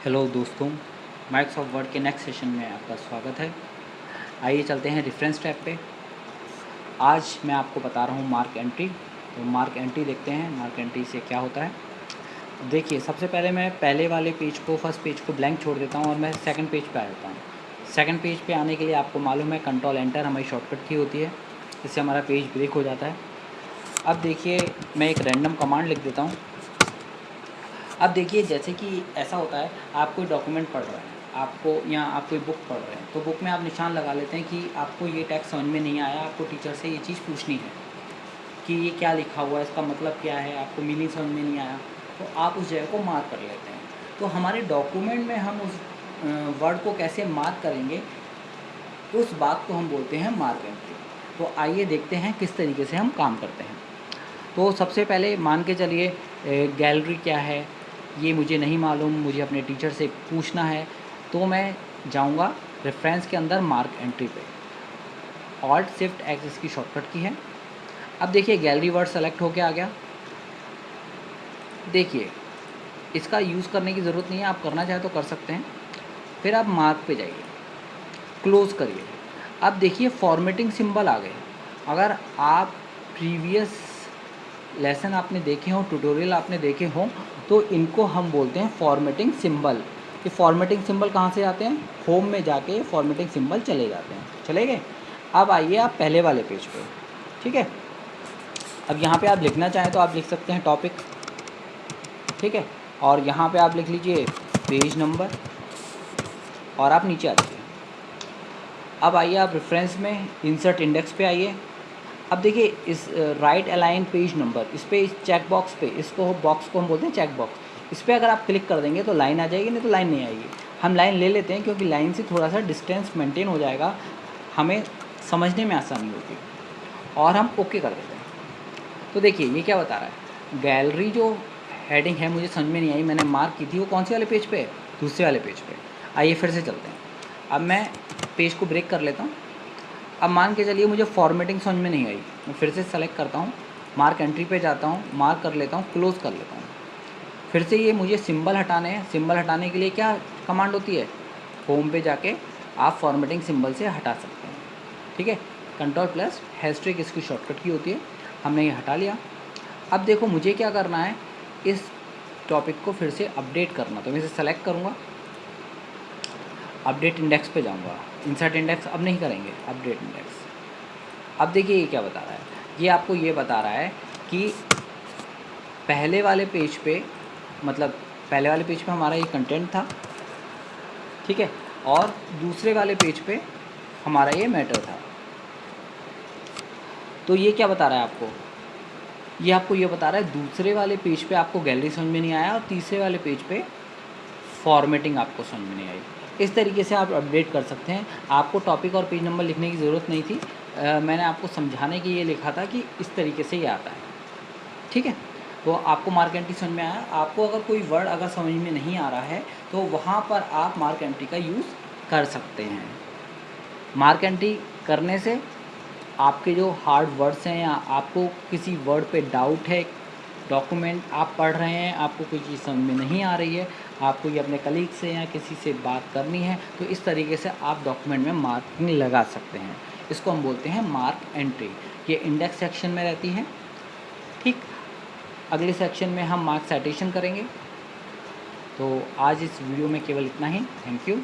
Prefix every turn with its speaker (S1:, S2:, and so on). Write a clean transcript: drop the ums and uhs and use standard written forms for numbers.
S1: Hello दोस्तों, Microsoft word के next session में आपका स्वागत है। आइए चलते हैं रेफरेंस टैब पे। आज मैं आपको बता रहा हूँ मार्क एंट्री। तो मार्क एंट्री देखते हैं, मार्क एंट्री से क्या होता है। देखिए, सबसे पहले मैं पहले वाले पेज को, फर्स्ट पेज को ब्लैंक छोड़ देता हूँ और मैं सेकंड पेज पे आ जाता हूँ। सेकंड पेज पे आने के लिए आपको मालूम है कंट्रोल एंटर हमारी शॉर्टकट की होती है, इससे हमारा पेज ब्रेक हो जाता है। अब देखिए, मैं एक रैंडम कमांड लिख देता हूँ। अब देखिए, जैसे कि ऐसा होता है, आप कोई डॉक्यूमेंट पढ़ रहे हैं, आपको या आप कोई बुक पढ़ रहे हैं, तो बुक में आप निशान लगा लेते हैं कि आपको ये टेक्स्ट समझ में नहीं आया, आपको टीचर से ये चीज़ पूछनी है कि ये क्या लिखा हुआ है, इसका मतलब क्या है, आपको मीनिंग समझ में नहीं आया, तो आप उस जगह को मार्क कर लेते हैं। तो हमारे डॉक्यूमेंट में हम उस वर्ड को कैसे मार्क करेंगे, उस बात को हम बोलते हैं मार्क एंट्री। तो आइए देखते हैं किस तरीके से हम काम करते हैं। तो सबसे पहले मान के चलिए, गैलरी क्या है ये मुझे नहीं मालूम, मुझे अपने टीचर से पूछना है, तो मैं जाऊंगा रेफरेंस के अंदर मार्क एंट्री पे। ऑल्ट शिफ्ट एक्स इसकी शॉर्टकट की है। अब देखिए, गैलरी वर्ड सेलेक्ट होके आ गया। देखिए, इसका यूज़ करने की ज़रूरत नहीं है, आप करना चाहे तो कर सकते हैं। फिर आप मार्क पे जाइए, क्लोज़ करिए। अब देखिए, फॉर्मेटिंग सिंबल आ गए। अगर आप प्रीवियस लेसन आपने देखे हों, ट्यूटोरियल आपने देखे हों, तो इनको हम बोलते हैं फॉर्मेटिंग सिंबल। ये फॉर्मेटिंग सिंबल कहाँ से आते हैं? होम में जाके फॉर्मेटिंग सिंबल चले जाते हैं। चले गए। अब आइए आप पहले वाले पेज पे, ठीक है। अब यहाँ पे आप लिखना चाहें तो आप लिख सकते हैं टॉपिक, ठीक है। और यहाँ पे आप लिख लीजिए पेज नंबर और आप नीचे आ जाइए। अब आइए आप रेफरेंस में इंसर्ट इंडेक्स पे आइए। अब देखिए, इस राइट अलाइन पेज नंबर, इस पे, इस चेक बॉक्स पे, इसको बॉक्स को हम बोलते हैं चेक बॉक्स, इस पर अगर आप क्लिक कर देंगे तो लाइन आ जाएगी, नहीं तो लाइन नहीं आएगी। हम लाइन ले लेते हैं क्योंकि लाइन से थोड़ा सा डिस्टेंस मेंटेन हो जाएगा, हमें समझने में आसानी होगी, और हम ओके कर देते हैं। तो देखिए, ये क्या बता रहा है, गैलरी जो हेडिंग है मुझे समझ में नहीं आई, मैंने मार्क की थी, वो कौन से वाले पेज पे है? दूसरे वाले पेज पे। आइए फिर से चलते हैं। अब मैं पेज को ब्रेक कर लेता हूँ। अब मान के चलिए मुझे फॉर्मेटिंग समझ में नहीं आई, मैं फिर से सेलेक्ट करता हूँ, मार्क एंट्री पे जाता हूँ, मार्क कर लेता हूँ, क्लोज़ कर लेता हूँ। फिर से ये मुझे सिंबल हटाने हैं। सिंबल हटाने के लिए क्या कमांड होती है? होम पे जाके आप फॉर्मेटिंग सिंबल से हटा सकते हैं, ठीक है। कंट्रोल प्लस हैशट्रिक इसकी शॉर्टकट की होती है। हमने ये हटा लिया। अब देखो, मुझे क्या करना है, इस टॉपिक को फिर से अपडेट करना, तो मैं इसे सेलेक्ट करूँगा, अपडेट इंडेक्स पे जाऊँगा। इंसर्ट इंडेक्स अब नहीं करेंगे, अपडेट इंडेक्स। अब देखिए, ये क्या बता रहा है, ये आपको ये बता रहा है कि पहले वाले पेज पे, मतलब पहले वाले पेज पे हमारा ये कंटेंट था, ठीक है, और दूसरे वाले पेज पे हमारा ये मैटर था। तो ये क्या बता रहा है आपको? ये आपको ये बता रहा है दूसरे वाले पेज पे आपको गैलरी समझ में नहीं आया, और तीसरे वाले पेज पे फॉर्मेटिंग आपको समझ में नहीं आई। इस तरीके से आप अपडेट कर सकते हैं। आपको टॉपिक और पेज नंबर लिखने की ज़रूरत नहीं थी, मैंने आपको समझाने के लिए लिखा था कि इस तरीके से ये आता है, ठीक है। तो आपको मार्क एंट्री समझ में आया। आपको अगर कोई वर्ड अगर समझ में नहीं आ रहा है तो वहाँ पर आप मार्क एंट्री का यूज़ कर सकते हैं। मार्क एंट्री करने से आपके जो हार्ड वर्ड्स हैं, या आपको किसी वर्ड पे डाउट है, डॉक्यूमेंट आप पढ़ रहे हैं, आपको कोई चीज़ समझ में नहीं आ रही है, आपको ये अपने कलीग से या किसी से बात करनी है, तो इस तरीके से आप डॉक्यूमेंट में मार्किंग लगा सकते हैं। इसको हम बोलते हैं मार्क एंट्री। ये इंडेक्स सेक्शन में रहती है, ठीक। अगले सेक्शन में हम मार्क साइटेशन करेंगे। तो आज इस वीडियो में केवल इतना ही। Thank you.